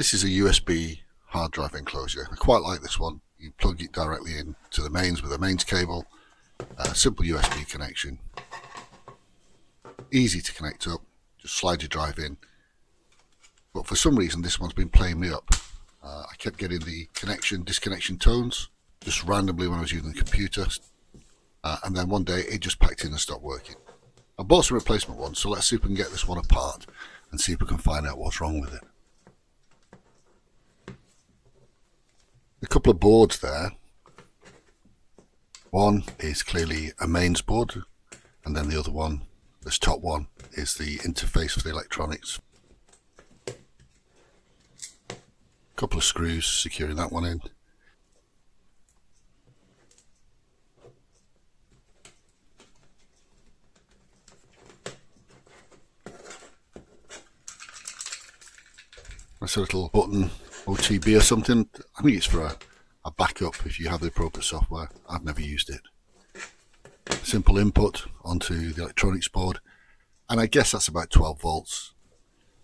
This is a USB hard drive enclosure. I quite like this one. You plug it directly into the mains with a mains cable. Simple USB connection. Easy to connect up. Just slide your drive in. But for some reason this one's been playing me up. I kept getting the connection disconnection tones just randomly when I was using the computer. And then one day it just packed in and stopped working. I bought some replacement ones, so let's see if we can get this one apart and see if we can find out what's wrong with it. A couple of boards there. One is clearly a mains board, and then the other one, this top one, is the interface for the electronics. A couple of screws securing that one in. That's a little button OTB or something. I think it's for a backup if you have the appropriate software. I've never used it. Simple input onto the electronics board, and I guess that's about 12 volts.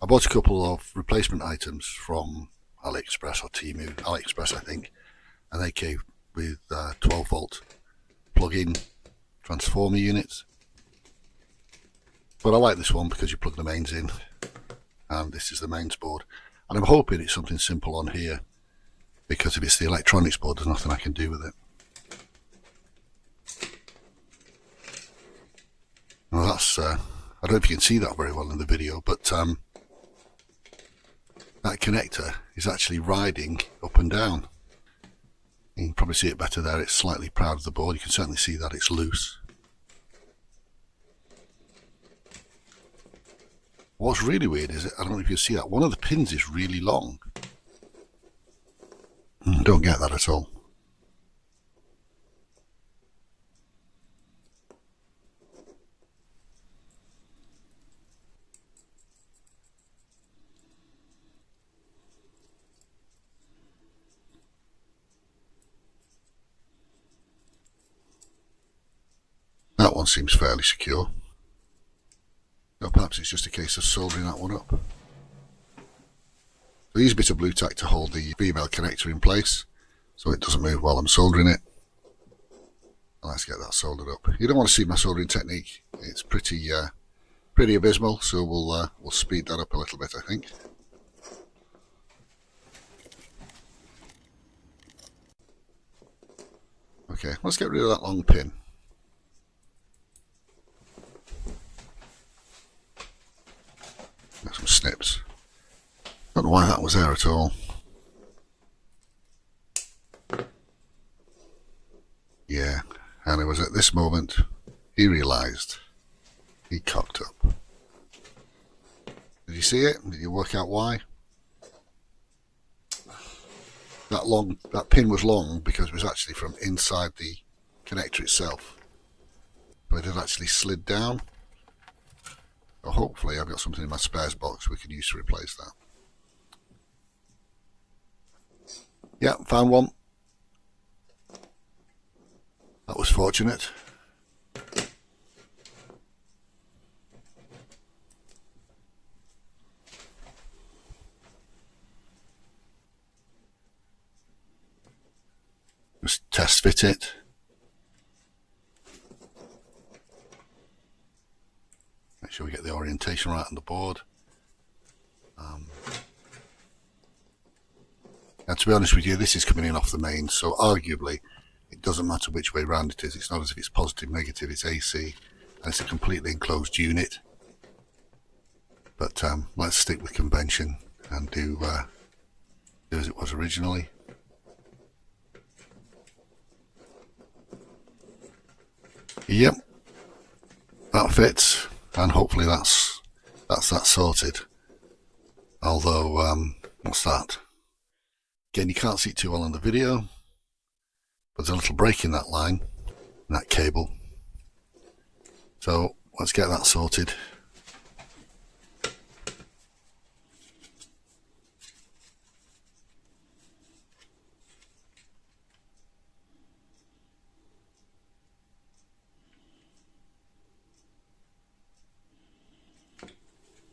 I bought a couple of replacement items from AliExpress or Temu, AliExpress I think, and they came with 12 volt plug-in transformer units. But I like this one because you plug the mains in, and this is the mains board. And I'm hoping it's something simple on here, because if it's the electronics board, there's nothing I can do with it. Well, that's, I don't know if you can see that very well in the video, but that connector is actually riding up and down. You can probably see it better there. It's slightly proud of the board. You can certainly see that it's loose. What's really weird is, I don't know if you see that, one of the pins is really long. Don't get that at all. That one seems fairly secure. Or perhaps it's just a case of soldering that one up. I use a bit of blue tack to hold the female connector in place so it doesn't move while I'm soldering it. Let's get that soldered up. You don't want to see my soldering technique. It's pretty abysmal, so we'll speed that up a little bit, I think. Okay, let's get rid of that long pin. Got some snips. Don't know why that was there at all. Yeah, and it was at this moment he realised he cocked up. Did you see it? Did you work out why? That pin was long because it was actually from inside the connector itself, but it had actually slid down. So hopefully I've got something in my spares box we can use to replace that. Yeah, found one. That was fortunate. Just test fit it. Make sure we get the orientation right on the board. And to be honest with you, this is coming in off the mains, so arguably it doesn't matter which way round it is. It's not as if it's positive, negative, it's AC, and it's a completely enclosed unit. But let's stick with convention and do as it was originally. Yep, that fits, and hopefully that's that sorted. Although, what's that? Again, you can't see it too well on the video. There's a little break in that line, in that cable. So let's get that sorted.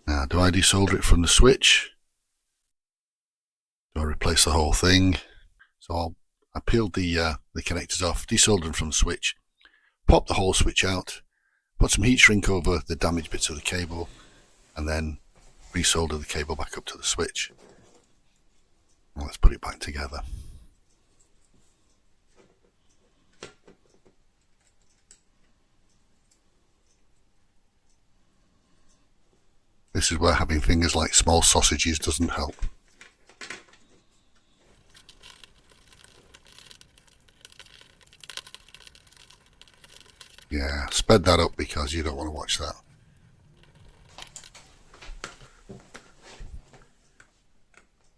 Now, do I desolder it from the switch? replace the whole thing. So I peeled the connectors off, desoldered them from the switch, popped the whole switch out, put some heat shrink over the damaged bits of the cable, and then resoldered the cable back up to the switch. Well, let's put it back together. This is where having fingers like small sausages doesn't help. Yeah, sped that up because you don't want to watch that.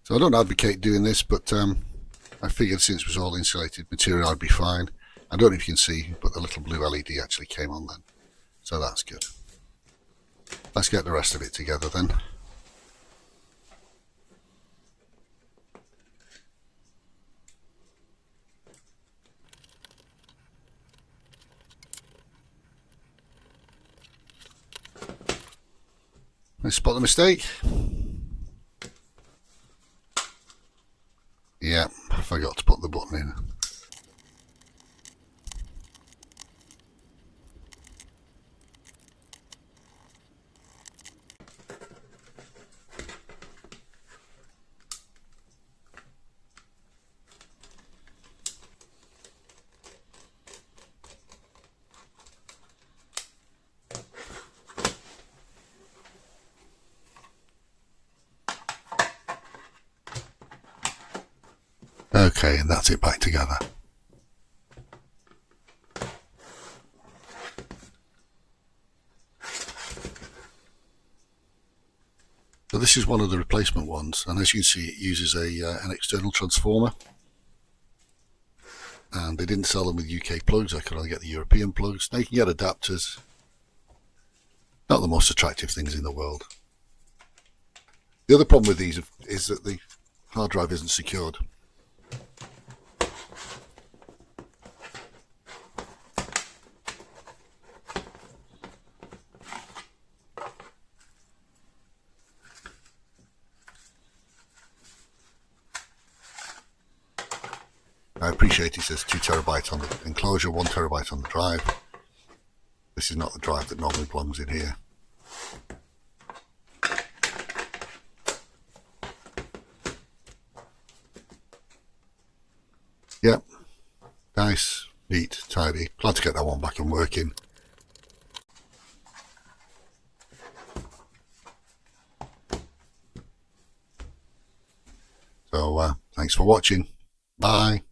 So I don't advocate doing this, but I figured since it was all insulated material I'd be fine. I don't know if you can see, but the little blue LED actually came on then. So that's good. Let's get the rest of it together then. Let's spot the mistake. Yeah, I forgot to put the button in. Okay, and that's it back together. So this is one of the replacement ones, and as you can see it uses an external transformer, and they didn't sell them with UK plugs. I could only get the European plugs. Now you can get adapters. Not the most attractive things in the world. The other problem with these is that the hard drive isn't secured. I appreciate it says 2 terabyte on the enclosure, 1 terabyte on the drive. This is not the drive that normally belongs in here. Yep, nice, neat, tidy. Glad to get that one back and working. So thanks for watching. Bye.